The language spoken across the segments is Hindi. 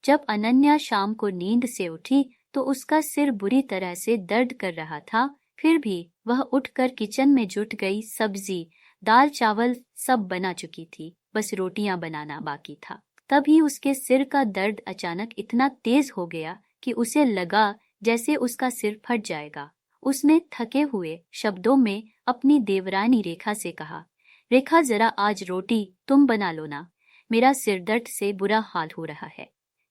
जब अनन्या शाम को नींद से उठी तो उसका सिर बुरी तरह से दर्द कर रहा था। फिर भी वह उठकर किचन में जुट गई। सब्जी, दाल, चावल सब बना चुकी थी, बस रोटियां बनाना बाकी था। तभी उसके सिर का दर्द अचानक इतना तेज हो गया कि उसे लगा जैसे उसका सिर फट जाएगा। उसने थके हुए शब्दों में अपनी देवरानी रेखा से कहा, रेखा जरा आज रोटी तुम बना लो ना, मेरा सिर दर्द से बुरा हाल हो रहा है।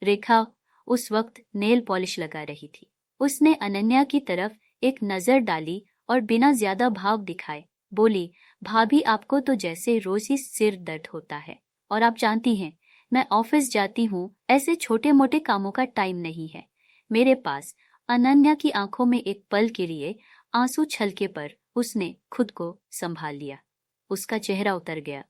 रेखा उस वक्त नेल पॉलिश लगा रही थी। उसने अनन्या की तरफ एक नजर डाली और बिना ज्यादा भाव दिखाए बोली, भाभी आपको तो जैसे रोज ही सिर दर्द होता है, और आप जानती हैं मैं ऑफिस जाती हूँ, ऐसे छोटे मोटे कामों का टाइम नहीं है मेरे पास। अनन्या की आंखों में एक पल के लिए आंसू छलके पर उसने खुद को संभाल लिया। उसका चेहरा उतर गया।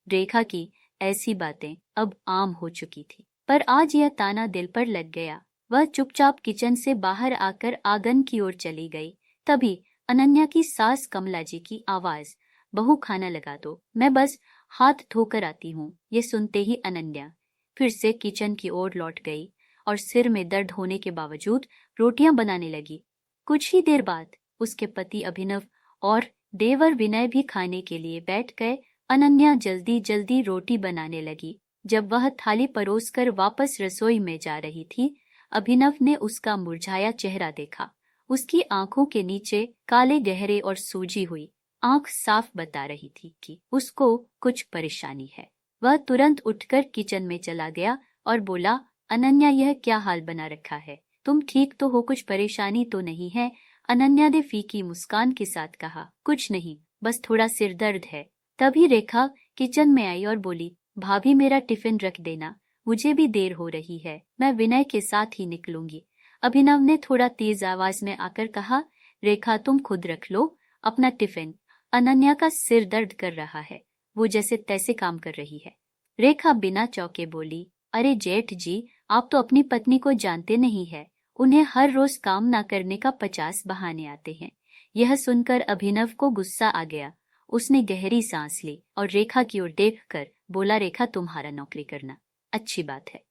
रेखा की ऐसी बातें अब आम हो चुकी थी, पर आज यह ताना दिल पर लग गया। वह चुपचाप किचन से बाहर आकर आंगन की ओर चली गई। तभी अनन्या की सास कमला जी की आवाज, बहू खाना लगा दो, मैं बस हाथ धोकर आती हूँ। ये सुनते ही अनन्या फिर से किचन की ओर लौट गई और सिर में दर्द होने के बावजूद रोटियां बनाने लगी। कुछ ही देर बाद उसके पति अभिनव और देवर विनय भी खाने के लिए बैठ गए। अनन्या जल्दी जल्दी रोटी बनाने लगी। जब वह थाली परोसकर वापस रसोई में जा रही थी, अभिनव ने उसका मुरझाया चेहरा देखा। उसकी आंखों के नीचे काले गहरे और सूजी हुई आंख साफ बता रही थी कि उसको कुछ परेशानी है। वह तुरंत उठकर किचन में चला गया और बोला, अनन्या यह क्या हाल बना रखा है, तुम ठीक तो हो, कुछ परेशानी तो नहीं है? अनन्या ने फीकी मुस्कान के साथ कहा, कुछ नहीं, बस थोड़ा सिर दर्द है। तभी रेखा किचन में आई और बोली, भाभी मेरा टिफिन रख देना, मुझे भी देर हो रही है, मैं विनय के साथ ही निकलूंगी। अभिनव ने थोड़ा तेज आवाज में आकर कहा, रेखा तुम खुद रख लो अपना टिफिन, अनन्या का सिर दर्द कर रहा है, वो जैसे तैसे काम कर रही है। रेखा बिना चौके बोली, अरे जेठ जी, आप तो अपनी पत्नी को जानते नहीं है, उन्हें हर रोज काम ना करने का 50 बहाने आते हैं। यह सुनकर अभिनव को गुस्सा आ गया। उसने गहरी सांस ली और रेखा की ओर देखकर बोला, रेखा तुम्हारा नौकरी करना अच्छी बात है,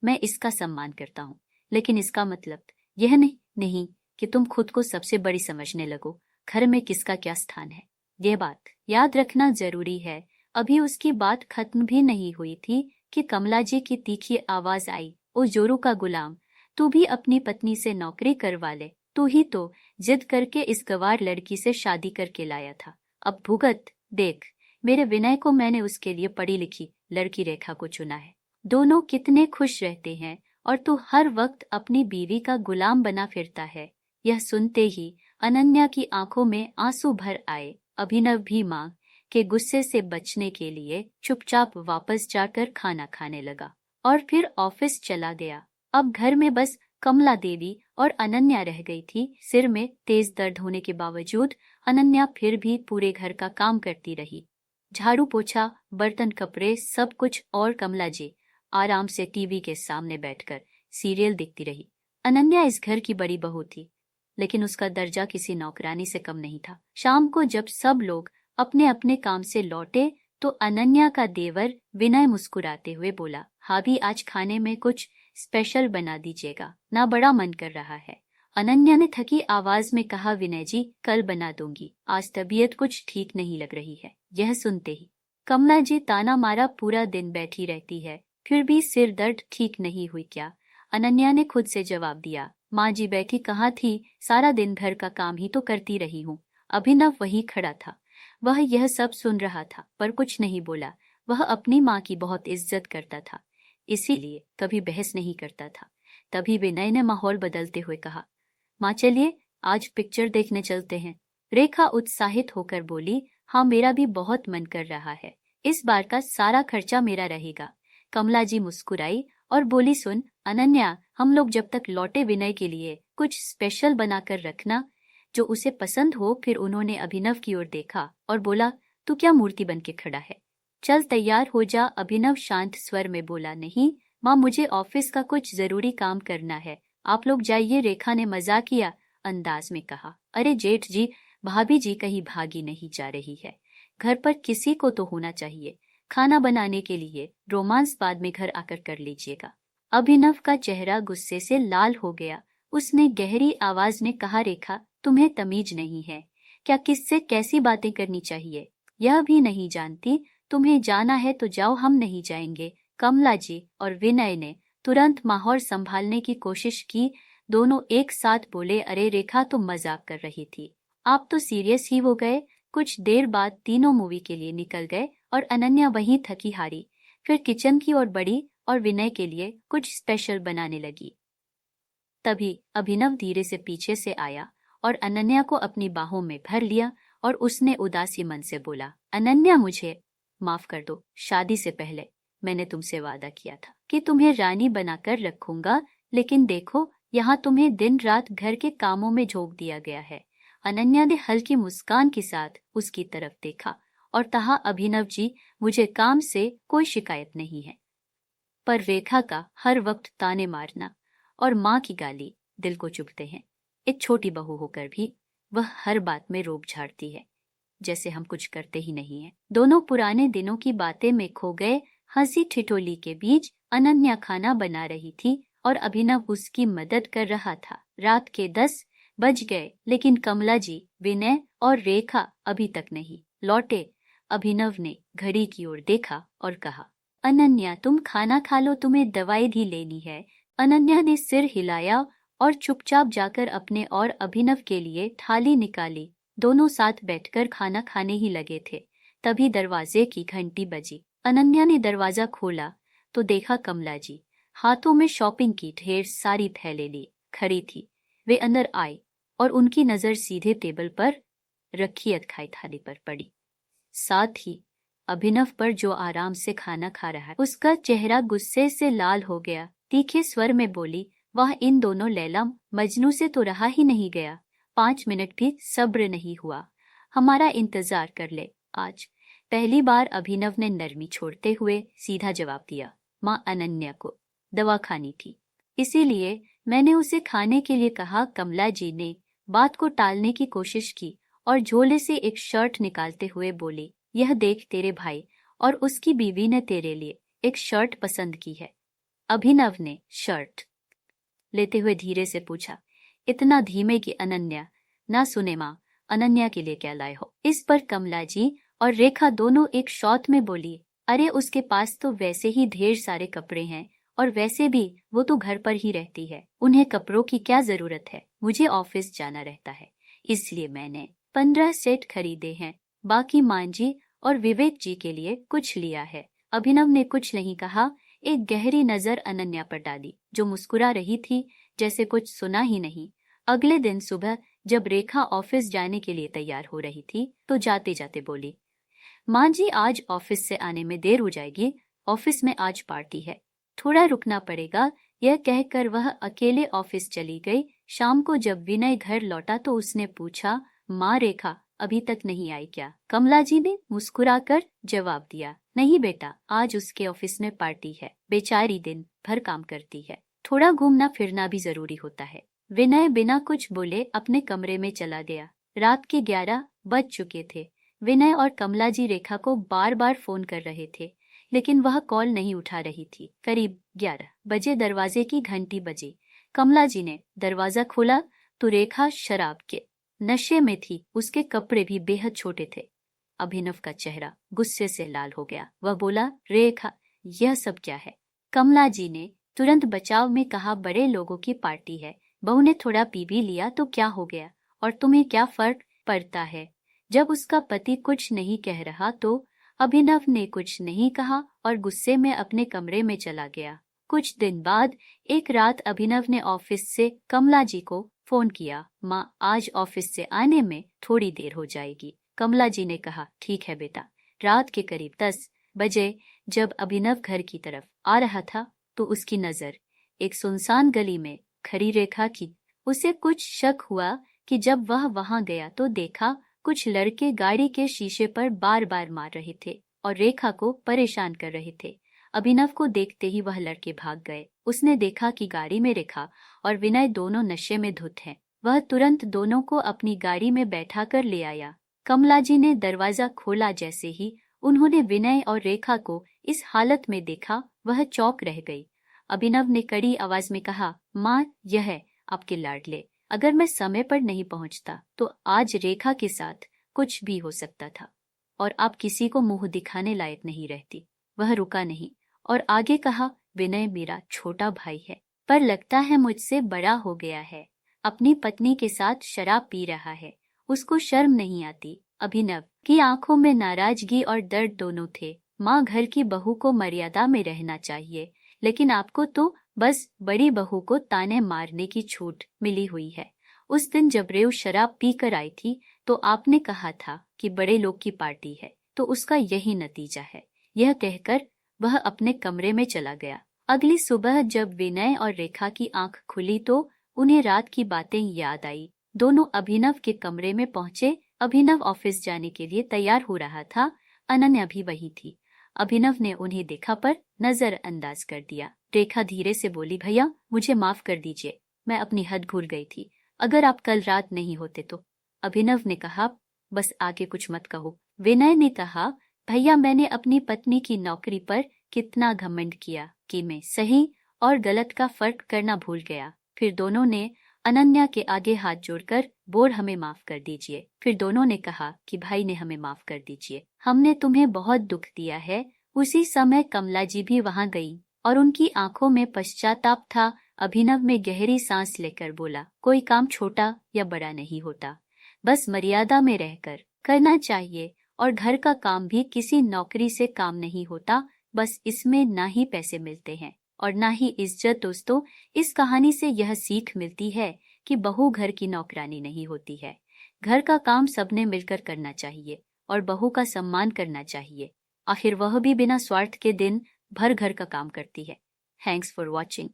मैं इसका सम्मान करता हूँ, लेकिन इसका मतलब यह नहीं कि तुम खुद को सबसे बड़ी समझने लगो। घर में किसका क्या स्थान है, यह बात याद रखना जरूरी है। अभी उसकी बात खत्म भी नहीं हुई थी कि कमला जी की तीखी आवाज आई, ओ जोरू का गुलाम, तू भी अपनी पत्नी से नौकरी करवा ले, तू ही तो जिद करके इस गवार लड़की से शादी करके लाया था, अब भुगत देख। मेरे विनय को मैंने उसके लिए पढ़ी लिखी लड़की रेखा को चुना है, दोनों कितने खुश रहते हैं, और तू हर वक्त अपनी बीवी का गुलाम बना फिरता है। यह सुनते ही अनन्या की आंखों में आंसू भर आए। अभिनव भी मां के गुस्से से बचने के लिए चुपचाप वापस जाकर खाना खाने लगा और फिर ऑफिस चला गया। अब घर में बस कमला देवी और अनन्या रह गई थी। सिर में तेज दर्द होने के बावजूद अनन्या फिर भी पूरे घर का काम करती रही, झाड़ू पोछा, बर्तन कपड़े सब कुछ, और कमला जी आराम से टीवी के सामने बैठकर सीरियल देखती रही। अनन्या इस घर की बड़ी बहू थी, लेकिन उसका दर्जा किसी नौकरानी से कम नहीं था। शाम को जब सब लोग अपने अपने काम से लौटे तो अनन्या का देवर विनय मुस्कुराते हुए बोला, भाभी आज खाने में कुछ स्पेशल बना दीजिएगा ना, बड़ा मन कर रहा है। अनन्या ने थकी आवाज में कहा, विनय जी कल बना दूंगी, आज तबीयत कुछ ठीक नहीं लग रही है। यह सुनते ही कमला जी ताना मारा, पूरा दिन बैठी रहती है, फिर भी सिर दर्द ठीक नहीं हुई क्या? अनन्या ने खुद से जवाब दिया, माँ जी बैठी कहाँ थी, सारा दिन घर का काम ही तो करती रही हूँ। अभिनव वही खड़ा था, वह यह सब सुन रहा था पर कुछ नहीं बोला। वह अपनी माँ की बहुत इज्जत करता था, इसीलिए कभी बहस नहीं करता था। तभी विनय ने माहौल बदलते हुए कहा, माँ चलिए आज पिक्चर देखने चलते हैं। रेखा उत्साहित होकर बोली, हाँ मेरा भी बहुत मन कर रहा है, इस बार का सारा खर्चा मेरा रहेगा। कमला जी मुस्कुराई और बोली, सुन अनन्या, हम लोग जब तक लौटे विनय के लिए कुछ स्पेशल बनाकर रखना जो उसे पसंद हो। फिर उन्होंने अभिनव की ओर देखा और बोला, तू क्या मूर्ति बन के खड़ा है, चल तैयार हो जा। अभिनव शांत स्वर में बोला, नहीं माँ, मुझे ऑफिस का कुछ जरूरी काम करना है, आप लोग जाइए। रेखा ने मजाकिया अंदाज में कहा, अरे जेठ जी, भाभी जी कहीं भागी नहीं जा रही है, घर पर किसी को तो होना चाहिए, खाना बनाने के लिए रोमांस बाद में घर आकर कर लीजिएगा। अभिनव का चेहरा गुस्से से लाल हो गया। उसने गहरी आवाज में कहा, रेखा, तुम्हें तमीज नहीं है क्या? किससे कैसी बातें करनी चाहिए यह भी नहीं जानती? तुम्हें जाना है तो जाओ, हम नहीं जाएंगे। कमला जी और विनय ने तुरंत माहौल संभालने की कोशिश की। दोनों एक साथ बोले, अरे रेखा, तुम मजाक कर रही थी, आप तो सीरियस ही हो गए। कुछ देर बाद तीनों मूवी के लिए निकल गए और अनन्या वहीं थकी हारी फिर किचन की ओर बढ़ी और विनय के लिए कुछ स्पेशल बनाने लगी। तभी अभिनव धीरे से पीछे से आया और अनन्या को अपनी बाहों में भर लिया और उसने उदासी मन से बोला, अनन्या, मुझे माफ कर दो। शादी से पहले मैंने तुमसे वादा किया था कि तुम्हें रानी बनाकर रखूंगा, लेकिन देखो यहाँ तुम्हें दिन रात घर के कामों में झोंक दिया गया है। अनन्या ने हल्की मुस्कान के साथ उसकी तरफ देखा और कहा, अभिनव जी, मुझे काम से कोई शिकायत नहीं है, पर रेखा का हर वक्त ताने मारना और माँ की गाली दिल को चुभते हैं। एक छोटी बहू होकर भी वह हर बात में रोब झाड़ती है, जैसे हम कुछ करते ही नहीं हैं। दोनों पुराने दिनों की बातें में खो गए। हंसी ठिठोली के बीच अनन्या खाना बना रही थी और अभिनव उसकी मदद कर रहा था। रात के 10 बज गए, लेकिन कमला जी, विनय और रेखा अभी तक नहीं लौटे। अभिनव ने घड़ी की ओर देखा और कहा, अनन्या, तुम खाना खा लो, तुम्हें दवाई भी लेनी है। अनन्या ने सिर हिलाया और चुपचाप जाकर अपने और अभिनव के लिए थाली निकाली। दोनों साथ बैठकर खाना खाने ही लगे थे। तभी दरवाजे की घंटी बजी। अनन्या ने दरवाजा खोला तो देखा कमला जी हाथों में शॉपिंग की ढेर सारी थैले लिए खड़ी थी। वे अंदर आई और उनकी नजर सीधे टेबल पर रखी अधखाई थाली पर पड़ी, साथ ही अभिनव पर जो आराम से खाना खा रहा है। उसका चेहरा गुस्से से लाल हो गया। तीखे स्वर में बोली, वह इन दोनों लैला मजनू से तो रहा ही नहीं गया। 5 मिनट भी सब्र नहीं हुआ। हमारा इंतजार कर ले आज। पहली बार अभिनव ने नरमी छोड़ते हुए सीधा जवाब दिया, माँ अनन्या को दवा खानी थी, इसीलिए मैंने उसे खाने के लिए कहा। कमला जी ने बात को टालने की कोशिश की और झोले से एक शर्ट निकालते हुए बोली, यह देख, तेरे भाई और उसकी बीवी ने तेरे लिए एक शर्ट पसंद की है। अभिनव ने शर्ट लेते हुए धीरे से पूछा, इतना धीमे कि अनन्या ना सुने। माँ, अनन्या के लिए क्या लाए हो? इस पर कमला जी और रेखा दोनों एक शॉट में बोली, अरे उसके पास तो वैसे ही ढेर सारे कपड़े हैं और वैसे भी वो तो घर पर ही रहती है, उन्हें कपड़ों की क्या जरूरत है? मुझे ऑफिस जाना रहता है, इसलिए मैंने 15 सेट खरीदे हैं। बाकी मान जी और विवेक जी के लिए कुछ लिया है। अभिनव ने कुछ नहीं कहा, एक गहरी नजर अनन्या पर डाली, जो मुस्कुरा रही थी जैसे कुछ सुना ही नहीं। अगले दिन सुबह जब रेखा ऑफिस जाने के लिए तैयार हो रही थी तो जाते जाते बोली, माँ जी, आज ऑफिस से आने में देर हो जाएगी, ऑफिस में आज पार्टी है, थोड़ा रुकना पड़ेगा। यह कहकर वह अकेले ऑफिस चली गई। शाम को जब विनय घर लौटा तो उसने पूछा, माँ, रेखा अभी तक नहीं आई क्या? कमला जी ने मुस्कुराकर जवाब दिया, नहीं बेटा, आज उसके ऑफिस में पार्टी है, बेचारी दिन भर काम करती है, थोड़ा घूमना फिरना भी जरूरी होता है। विनय बिना कुछ बोले अपने कमरे में चला गया। रात के 11 बज चुके थे। विनय और कमला जी रेखा को बार बार फोन कर रहे थे, लेकिन वह कॉल नहीं उठा रही थी। करीब 11 बजे दरवाजे की घंटी बजी। कमला जी ने दरवाजा खोला तो रेखा शराब के नशे में थी, उसके कपड़े भी बेहद छोटे थे। अभिनव का चेहरा गुस्से से लाल हो गया। वह बोला, रेखा, यह सब क्या है? कमला जी ने तुरंत बचाव में कहा, बड़े लोगों की पार्टी है, बहू ने थोड़ा पी भी लिया तो क्या हो गया, और तुम्हें क्या फर्क पड़ता है? जब उसका पति कुछ नहीं कह रहा तो अभिनव ने कुछ नहीं कहा और गुस्से में अपने कमरे में चला गया। कुछ दिन बाद एक रात अभिनव ने ऑफिस से कमला जी को फोन किया, माँ, आज ऑफिस से आने में थोड़ी देर हो जाएगी। कमला जी ने कहा, ठीक है बेटा। रात के करीब 10 बजे जब अभिनव घर की तरफ आ रहा था तो उसकी नजर एक सुनसान गली में खड़ी रेखा की। उसे कुछ शक हुआ कि जब वह वहां गया तो देखा कुछ लड़के गाड़ी के शीशे पर बार बार मार रहे थे और रेखा को परेशान कर रहे थे। अभिनव को देखते ही वह लड़के भाग गए। उसने देखा कि गाड़ी में रेखा और विनय दोनों नशे में धुत हैं। वह तुरंत दोनों को अपनी गाड़ी में बैठा कर ले आया। कमला जी ने दरवाजा खोला। जैसे ही उन्होंने विनय और रेखा को इस हालत में देखा, वह चौंक रह गई। अभिनव ने कड़ी आवाज में कहा, माँ, यह है आपके लाडले। अगर मैं समय पर नहीं पहुंचता तो आज रेखा के साथ कुछ भी हो सकता था और आप किसी को मुंह दिखाने लायक नहीं रहती। वह रुका नहीं और आगे कहा, विनय मेरा छोटा भाई है, पर लगता है मुझसे बड़ा हो गया है। अपनी पत्नी के साथ शराब पी रहा है, उसको शर्म नहीं आती। अभिनव की आंखों में नाराजगी और दर्द दोनों थे। माँ, घर की बहू को मर्यादा में रहना चाहिए, लेकिन आपको तो बस बड़ी बहू को ताने मारने की छूट मिली हुई है। उस दिन जब रेव शराब पी कर आई थी तो आपने कहा था कि बड़े लोग की पार्टी है, तो उसका यही नतीजा है। यह कहकर वह अपने कमरे में चला गया। अगली सुबह जब विनय और रेखा की आंख खुली तो उन्हें रात की बातें याद आई। दोनों अभिनव के कमरे में पहुंचे। अभिनव ऑफिस जाने के लिए तैयार हो रहा था। अनन्या भी वही थी। अभिनव ने उन्हें देखा पर नजरअंदाज कर दिया। रेखा धीरे से बोली, भैया मुझे माफ कर दीजिए, मैं अपनी हद भूल गई थी। अगर आप कल रात नहीं होते तो। अभिनव ने कहा, बस आगे कुछ मत कहो। विनय ने कहा, भैया मैंने अपनी पत्नी की नौकरी पर कितना घमंड किया कि मैं सही और गलत का फर्क करना भूल गया। फिर दोनों ने अनन्या के आगे हाथ जोड़कर बोल, हमें माफ कर दीजिए। फिर दोनों ने कहा कि भाई ने हमें माफ कर दीजिए, हमने तुम्हें बहुत दुख दिया है। उसी समय कमला जी भी वहां गई और उनकी आंखों में पश्चाताप था। अभिनव में गहरी सांस लेकर बोला, कोई काम छोटा या बड़ा नहीं होता, बस मर्यादा में रहकर करना चाहिए। और घर का काम भी किसी नौकरी से काम नहीं होता, बस इसमें ना ही पैसे मिलते हैं और ना ही इज्जत। दोस्तों, इस कहानी से यह सीख मिलती है कि बहू घर की नौकरानी नहीं होती है। घर का काम सबने मिलकर करना चाहिए और बहू का सम्मान करना चाहिए। आखिर वह भी बिना स्वार्थ के दिन भर घर का काम करती है। Thanks for watching.